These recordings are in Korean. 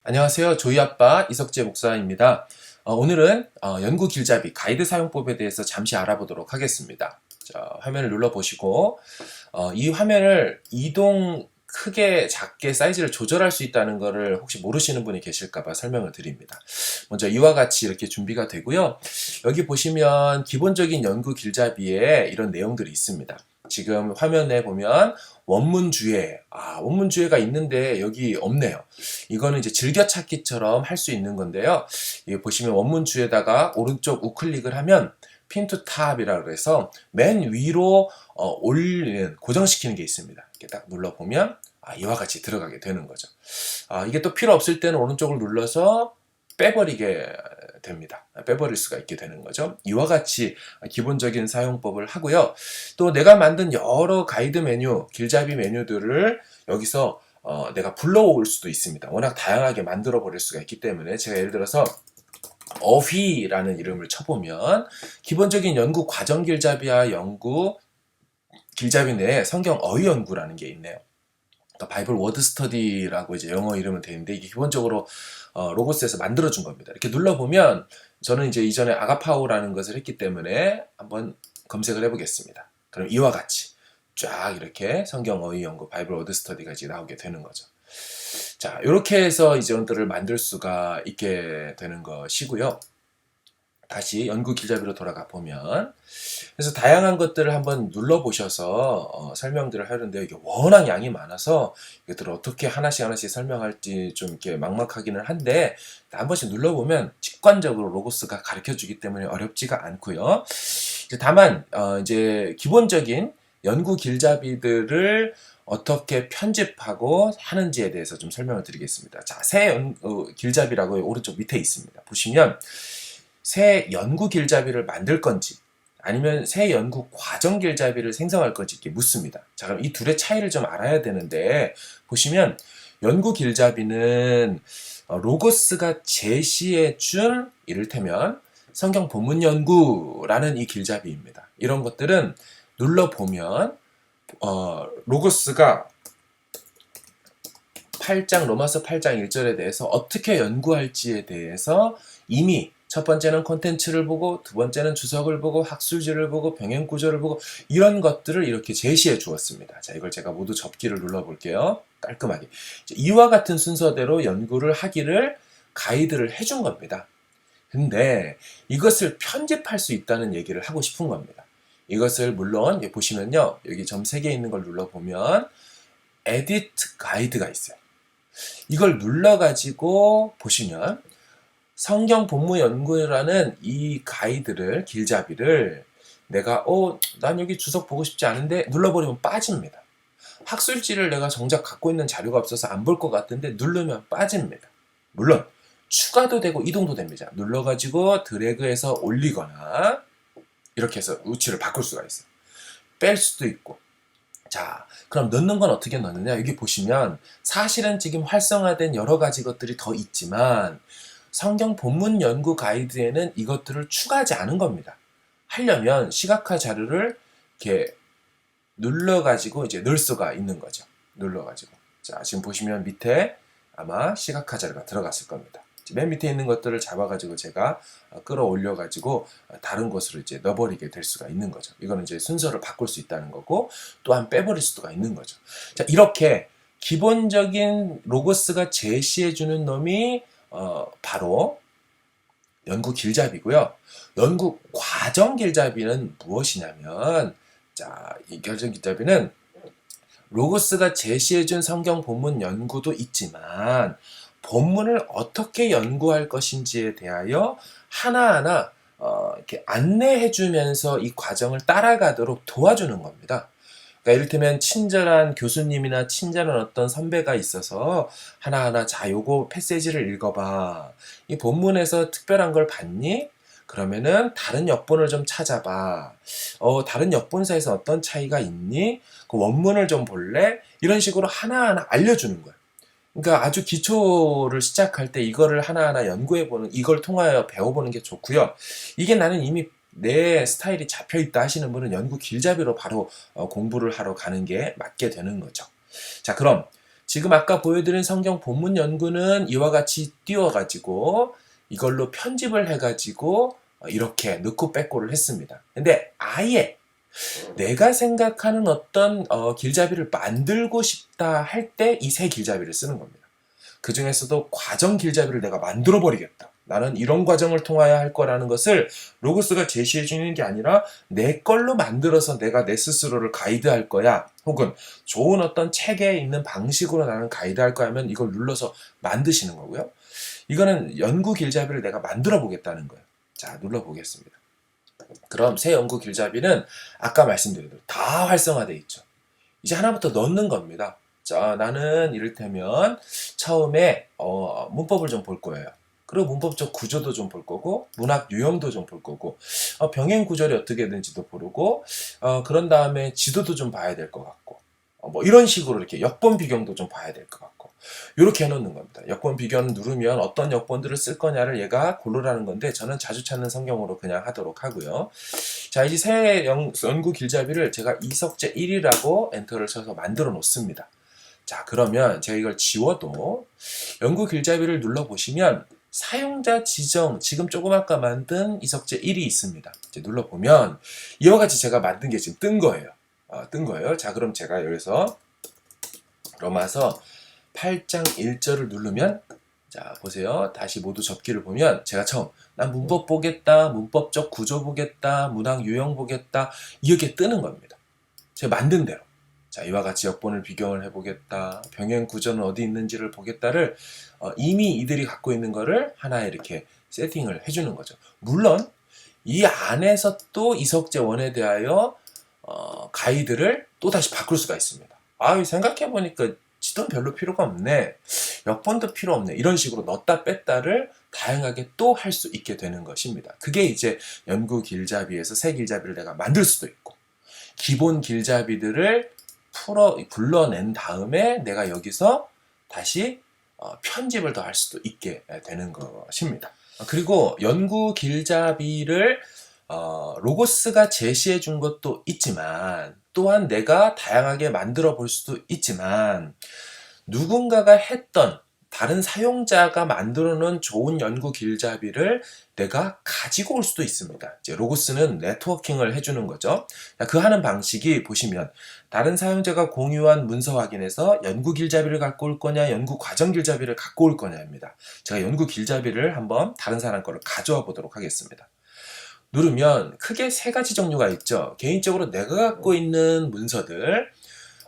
안녕하세요. 조이 아빠 이석재 목사입니다. 오늘은 연구 길잡이 가이드 사용법에 대해서 잠시 알아보도록 하겠습니다. 자, 화면을 눌러보시고 이 화면을 이동 크게 작게 사이즈를 조절할 수 있다는 것을 혹시 모르시는 분이 계실까봐 설명을 드립니다. 먼저 이와 같이 이렇게 준비가 되고요. 여기 보시면 기본적인 연구 길잡이에 이런 내용들이 있습니다. 지금 화면에 보면 원문주에, 원문주에가 있는데 여기 없네요. 이거는 이제 즐겨찾기처럼 할 수 있는 건데요. 여기 보시면 원문주에다가 오른쪽 우클릭을 하면 핀 투 탑이라고 해서 맨 위로 올리는, 고정시키는 게 있습니다. 이렇게 딱 눌러보면 이와 같이 들어가게 되는 거죠. 이게 또 필요 없을 때는 오른쪽을 눌러서 빼버리게 됩니다. 빼버릴 수가 있게 되는 거죠. 이와 같이 기본적인 사용법을 하고요. 또 내가 만든 여러 가이드 메뉴, 길잡이 메뉴들을 여기서 내가 불러올 수도 있습니다. 워낙 다양하게 만들어 버릴 수가 있기 때문에 제가 예를 들어서 어휘라는 이름을 쳐보면 기본적인 연구 과정 길잡이와 연구 길잡이 내에 성경 어휘 연구라는 게 있네요. 바이블 워드 스터디라고 이제 영어 이름은 되는데 이게 기본적으로 로고스에서 만들어준 겁니다. 이렇게 눌러보면 저는 이제 이전에 아가파오라는 것을 했기 때문에 한번 검색을 해보겠습니다. 그럼 이와 같이 쫙 이렇게 성경 어휘 연구 바이블 워드 스터디가 이제 나오게 되는 거죠. 자, 이렇게 해서 이전들을 만들 수가 있게 되는 것이고요. 다시 연구 길잡이로 돌아가 보면 그래서 다양한 것들을 한번 눌러보셔서 설명들을 하는데 이게 워낙 양이 많아서 이것들을 어떻게 하나씩 설명할지 좀 이렇게 막막하기는 한데 한 번씩 눌러보면 직관적으로 로고스가 가르쳐주기 때문에 어렵지가 않고요. 다만 이제 기본적인 연구 길잡이들을 어떻게 편집하고 하는지에 대해서 좀 설명을 드리겠습니다. 자, 새 길잡이라고 오른쪽 밑에 있습니다. 보시면 새 연구 길잡이를 만들 건지 아니면 새 연구 과정 길잡이를 생성할 건지 이렇게 묻습니다. 자, 그럼 이 둘의 차이를 좀 알아야 되는데 보시면 연구 길잡이는 로고스가 제시해 준 이를테면 성경 본문 연구라는 이 길잡이입니다. 이런 것들은 눌러보면 로고스가 8장 로마서 8장 1절에 대해서 어떻게 연구할지에 대해서 이미 첫 번째는 콘텐츠를 보고 두 번째는 주석을 보고 학술지를 보고 병행 구조를 보고 이런 것들을 이렇게 제시해 주었습니다. 자, 이걸 제가 모두 접기를 눌러 볼게요. 깔끔하게. 이와 같은 순서대로 연구를 하기를 가이드를 해준 겁니다. 근데 이것을 편집할 수 있다는 얘기를 하고 싶은 겁니다. 이것을 물론 보시면요. 여기 점 3개 있는 걸 눌러보면 에디트 가이드가 있어요. 이걸 눌러가지고 보시면 성경 본무 연구라는 이 가이드를, 길잡이를 내가 난 여기 주석 보고 싶지 않은데 눌러버리면 빠집니다. 학술지를 내가 정작 갖고 있는 자료가 없어서 안 볼 것 같은데 누르면 빠집니다. 물론 추가도 되고 이동도 됩니다. 눌러가지고 드래그해서 올리거나 이렇게 해서 위치를 바꿀 수가 있어요. 뺄 수도 있고. 자, 그럼 넣는 건 어떻게 넣느냐? 여기 보시면 사실은 지금 활성화된 여러 가지 것들이 더 있지만 성경 본문 연구 가이드에는 이것들을 추가하지 않은 겁니다. 하려면 시각화 자료를 이렇게 눌러가지고 이제 넣을 수가 있는 거죠. 눌러가지고. 자, 지금 보시면 밑에 아마 시각화 자료가 들어갔을 겁니다. 맨 밑에 있는 것들을 잡아가지고 제가 끌어올려가지고 다른 곳으로 이제 넣어버리게 될 수가 있는 거죠. 이거는 이제 순서를 바꿀 수 있다는 거고 또한 빼버릴 수가 있는 거죠. 자, 이렇게 기본적인 로고스가 제시해주는 놈이 바로 연구 길잡이고요. 연구 과정 길잡이는 무엇이냐면, 자, 이 과정 길잡이는 로고스가 제시해준 성경 본문 연구도 있지만 본문을 어떻게 연구할 것인지에 대하여 하나하나 이렇게 안내해주면서 이 과정을 따라가도록 도와주는 겁니다. 그러니까 이를테면 친절한 교수님이나 친절한 어떤 선배가 있어서 하나하나 자, 요거 패세지를 읽어봐. 이 본문에서 특별한 걸 봤니? 그러면은 다른 역본을 좀 찾아봐. 다른 역본사에서 어떤 차이가 있니? 그 원문을 좀 볼래? 이런 식으로 하나하나 알려주는 거예요. 그러니까 아주 기초를 시작할 때 이거를 하나하나 연구해보는, 이걸 통하여 배워보는 게 좋고요. 이게 나는 이미 내 스타일이 잡혀있다 하시는 분은 연구 길잡이로 바로 공부를 하러 가는 게 맞게 되는 거죠. 자, 그럼 지금 아까 보여드린 성경 본문 연구는 이와 같이 띄워가지고 이걸로 편집을 해가지고 이렇게 넣고 빼고를 했습니다. 근데 아예 내가 생각하는 어떤 길잡이를 만들고 싶다 할 때 이 세 길잡이를 쓰는 겁니다. 그 중에서도 과정 길잡이를 내가 만들어 버리겠다. 나는 이런 과정을 통하여 할 거라는 것을 로고스가 제시해 주는 게 아니라 내 걸로 만들어서 내가 내 스스로를 가이드할 거야. 혹은 좋은 어떤 책에 있는 방식으로 나는 가이드할 거야 하면 이걸 눌러서 만드시는 거고요. 이거는 연구 길잡이를 내가 만들어 보겠다는 거예요. 자, 눌러 보겠습니다. 그럼 새 연구 길잡이는 아까 말씀드린 대로 다 활성화되어 있죠. 이제 하나부터 넣는 겁니다. 자, 나는 이를테면 처음에 문법을 좀 볼 거예요. 그리고 문법적 구조도 좀 볼 거고 문학 유형도 좀 볼 거고 병행 구절이 어떻게 되는지도 보고 그런 다음에 지도도 좀 봐야 될 것 같고 뭐 이런 식으로 이렇게 역번 비경도 좀 봐야 될 것 같고 이렇게 해놓는 겁니다. 역번 비경을 누르면 어떤 역번들을 쓸 거냐를 얘가 고르라는 건데 저는 자주 찾는 성경으로 그냥 하도록 하고요. 자, 이제 새 연구 길잡이를 제가 이석제 1이라고 엔터를 쳐서 만들어 놓습니다. 자, 그러면 제가 이걸 지워도 연구 길잡이를 눌러보시면 사용자 지정, 지금 조금 아까 만든 이석제 1이 있습니다. 이제 눌러보면 이와 같이 제가 만든 게 지금 뜬 거예요. 뜬 거예요. 자, 그럼 제가 여기서 로마서 8장 1절을 누르면 자, 보세요. 다시 모두 접기를 보면 제가 처음 난 문법 보겠다, 문법적 구조 보겠다, 문학 유형 보겠다 이렇게 뜨는 겁니다. 제가 만든 대로. 자, 이와 같이 역본을 비교를 해보겠다, 병행 구조는 어디 있는지를 보겠다를 이미 이들이 갖고 있는 거를 하나에 이렇게 세팅을 해주는 거죠. 물론 이 안에서 또 이석제 원에 대하여 가이드를 또 다시 바꿀 수가 있습니다. 생각해보니까 지도는 별로 필요가 없네. 역번도 필요 없네. 이런 식으로 넣었다 뺐다를 다양하게 또 할 수 있게 되는 것입니다. 그게 이제 연구 길잡이에서 새 길잡이를 내가 만들 수도 있고 기본 길잡이들을 불러낸 다음에 내가 여기서 다시 편집을 더 할 수도 있게 되는 것입니다. 그리고 연구 길잡이를 로고스가 제시해 준 것도 있지만 또한 내가 다양하게 만들어 볼 수도 있지만 누군가가 했던 다른 사용자가 만들어 놓은 좋은 연구 길잡이를 내가 가지고 올 수도 있습니다. 이제 로고스는 네트워킹을 해주는 거죠. 그 하는 방식이 보시면 다른 사용자가 공유한 문서 확인에서 연구 길잡이를 갖고 올 거냐, 연구 과정 길잡이를 갖고 올 거냐입니다. 제가 연구 길잡이를 한번 다른 사람 거를 가져와 보도록 하겠습니다. 누르면 크게 세 가지 종류가 있죠. 개인적으로 내가 갖고 있는 문서들,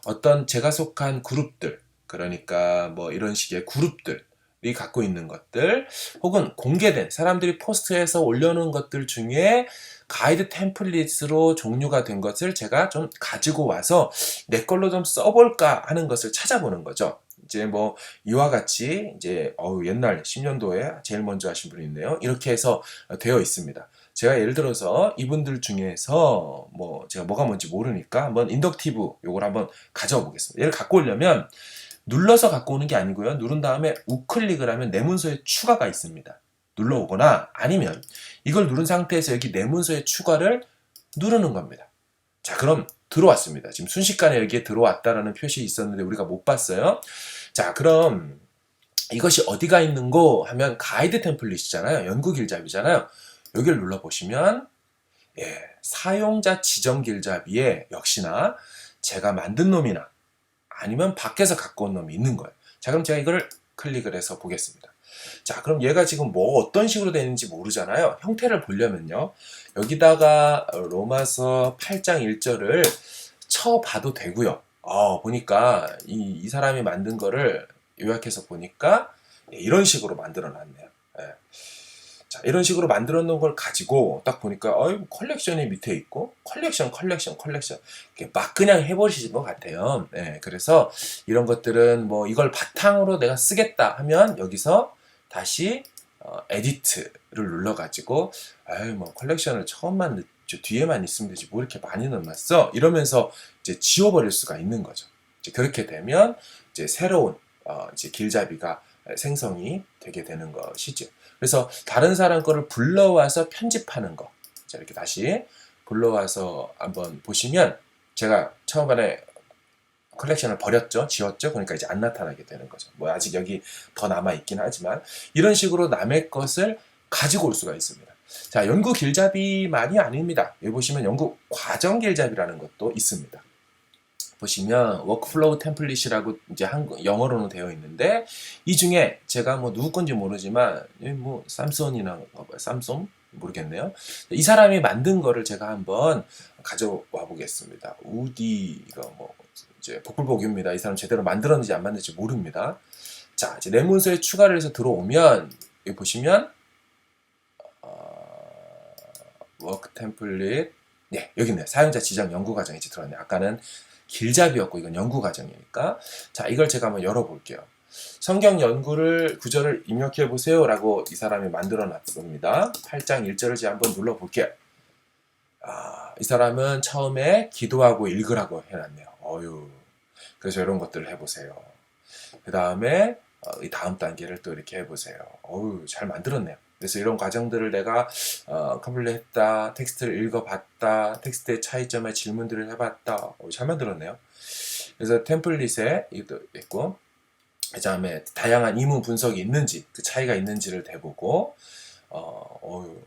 어떤 제가 속한 그룹들, 그러니까 뭐 이런 식의 그룹들이 갖고 있는 것들, 혹은 공개된 사람들이 포스트해서 올려놓은 것들 중에 가이드 템플릿으로 종류가 된 것을 제가 좀 가지고 와서 내 걸로 좀 써볼까 하는 것을 찾아보는 거죠. 이제 뭐 이와 같이 이제 옛날 10년도에 제일 먼저 하신 분이 있네요. 이렇게 해서 되어 있습니다. 제가 예를 들어서 이분들 중에서 뭐 제가 뭐가 뭔지 모르니까 한번 인덕티브 요걸 한번 가져와 보겠습니다. 얘를 갖고 오려면 눌러서 갖고 오는 게 아니고요. 누른 다음에 우클릭을 하면 내 문서에 추가가 있습니다. 눌러오거나 아니면 이걸 누른 상태에서 여기 내 문서에 추가를 누르는 겁니다. 자, 그럼 들어왔습니다. 지금 순식간에 여기에 들어왔다라는 표시 있었는데 우리가 못 봤어요. 자, 그럼 이것이 어디가 있는고 하면 가이드 템플릿이잖아요. 연구 길잡이잖아요. 여기를 눌러보시면 사용자 지정 길잡이에 역시나 제가 만든 놈이나 아니면 밖에서 갖고 온 놈이 있는 거예요. 자, 그럼 제가 이걸 클릭을 해서 보겠습니다. 자, 그럼 얘가 지금 뭐 어떤 식으로 되는지 모르잖아요. 형태를 보려면요. 여기다가 로마서 8장 1절을 쳐봐도 되고요. 보니까 이 사람이 만든 거를 요약해서 보니까 이런 식으로 만들어 놨네요. 자, 이런 식으로 만들어 놓은 걸 가지고 딱 보니까 컬렉션이 밑에 있고 컬렉션 이렇게 막 그냥 해버리신 것 같아요. 그래서 이런 것들은 뭐 이걸 바탕으로 내가 쓰겠다 하면 여기서 다시 에디트를 눌러가지고 뭐 컬렉션을 처음만 넣죠, 뒤에만 있으면 되지 뭐 이렇게 많이 넣어놨어 이러면서 이제 지워버릴 수가 있는 거죠. 이제 그렇게 되면 이제 새로운 이제 길잡이가 생성이 되게 되는 것이죠. 그래서 다른 사람 거를 불러와서 편집하는 거. 자, 이렇게 다시 불러와서 한번 보시면 제가 처음에 컬렉션을 버렸죠. 지웠죠. 그러니까 이제 안 나타나게 되는 거죠. 뭐 아직 여기 더 남아있긴 하지만 이런 식으로 남의 것을 가지고 올 수가 있습니다. 자, 연구 길잡이만이 아닙니다. 여기 보시면 연구 과정 길잡이라는 것도 있습니다. 보시면 워크플로우 템플릿이라고 이제 영어로는 되어 있는데 이 중에 제가 뭐 누구 건지 모르지만 뭐 삼손이나 삼손 모르겠네요. 이 사람이 만든 거를 제가 한번 가져와 보겠습니다. 우디가 뭐 이제 복불복입니다. 이 사람 제대로 만들었는지 안 만들었는지 모릅니다. 자, 이제 내 문서에 추가를 해서 들어오면 여기 보시면 워크 템플릿 네, 여기 있네요. 사용자 지정 연구 과정이 이제 들어왔네요. 아까는 길잡이였고 이건 연구 과정이니까. 자, 이걸 제가 한번 열어볼게요. 성경 연구를 구절을 입력해 보세요 라고 이 사람이 만들어 놨습니다. 8장 1절을 제가 한번 눌러 볼게요. 이 사람은 처음에 기도하고 읽으라고 해놨네요. 그래서 이런 것들을 해보세요. 그 다음에 이 다음 단계를 또 이렇게 해보세요. 잘 만들었네요. 그래서 이런 과정들을 내가 컴플릿 했다, 텍스트를 읽어봤다, 텍스트의 차이점에 질문들을 해봤다. 잘 만들었네요. 그래서 템플릿에 이것도 있고, 그 다음에 다양한 이문 분석이 있는지, 그 차이가 있는지를 대보고,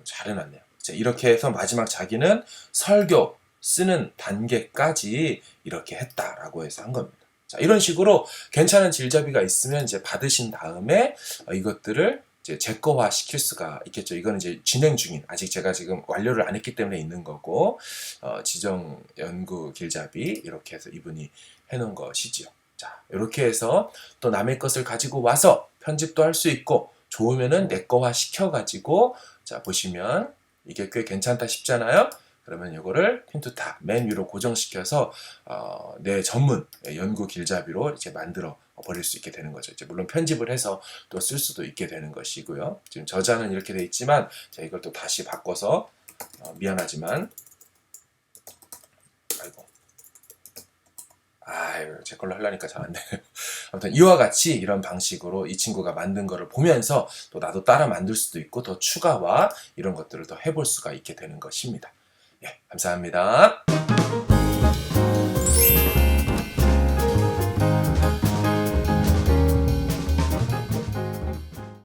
잘 해놨네요. 이렇게 해서 마지막 자기는 설교 쓰는 단계까지 이렇게 했다라고 해서 한 겁니다. 자, 이런 식으로 괜찮은 길잡이가 있으면 이제 받으신 다음에 이것들을 이제 제 거화 시킬 수가 있겠죠. 이거는 이제 진행 중인, 아직 제가 지금 완료를 안 했기 때문에 있는 거고, 지정 연구 길잡이 이렇게 해서 이분이 해놓은 것이지요. 자, 이렇게 해서 또 남의 것을 가지고 와서 편집도 할 수 있고, 좋으면은 내 거화 시켜가지고, 자, 보시면 이게 꽤 괜찮다 싶잖아요. 그러면 이거를 핀투탑 맨 위로 고정시켜서 내 전문 연구 길잡이로 이제 만들어 버릴 수 있게 되는 거죠. 이제 물론 편집을 해서 또 쓸 수도 있게 되는 것이고요. 지금 저자는 이렇게 돼 있지만 제가 이걸 또 다시 바꿔서 미안하지만 제 걸로 하려니까 잘 안 되네요. 아무튼 이와 같이 이런 방식으로 이 친구가 만든 거를 보면서 또 나도 따라 만들 수도 있고 더 추가와 이런 것들을 더 해볼 수가 있게 되는 것입니다. 예, 감사합니다.